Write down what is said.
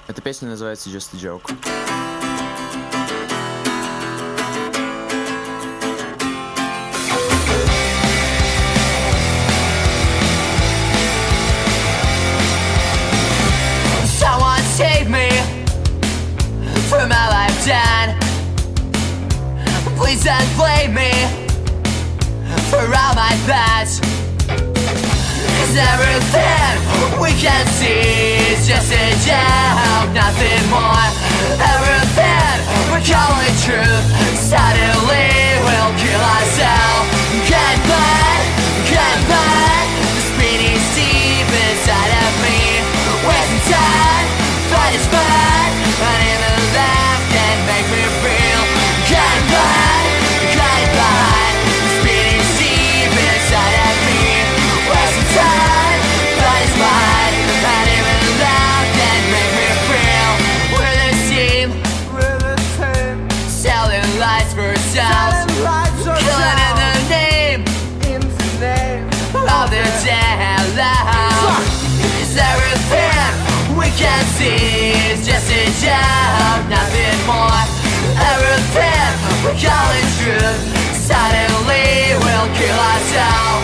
Эта песня называется Just a Joke. Someone save me from all I've done. Please don't blame me for all my past. 'Cause everything we can see is just a joke, nothing more. Everything we're calling truth suddenly will kill ourselves. Goodbye, goodbye. The spinning deep inside of me, wasting time, but it's fun. And even laugh can make me feel. Goodbye, goodbye. The spinning deep inside of me, wasting time, but it's fun. And even laugh can make me feel. We're the same, selling lies for ourselves, killing in the name of the dead. 'Cause everything we can see is just a joke, nothing more. Everything we call it truth suddenly will kill ourselves.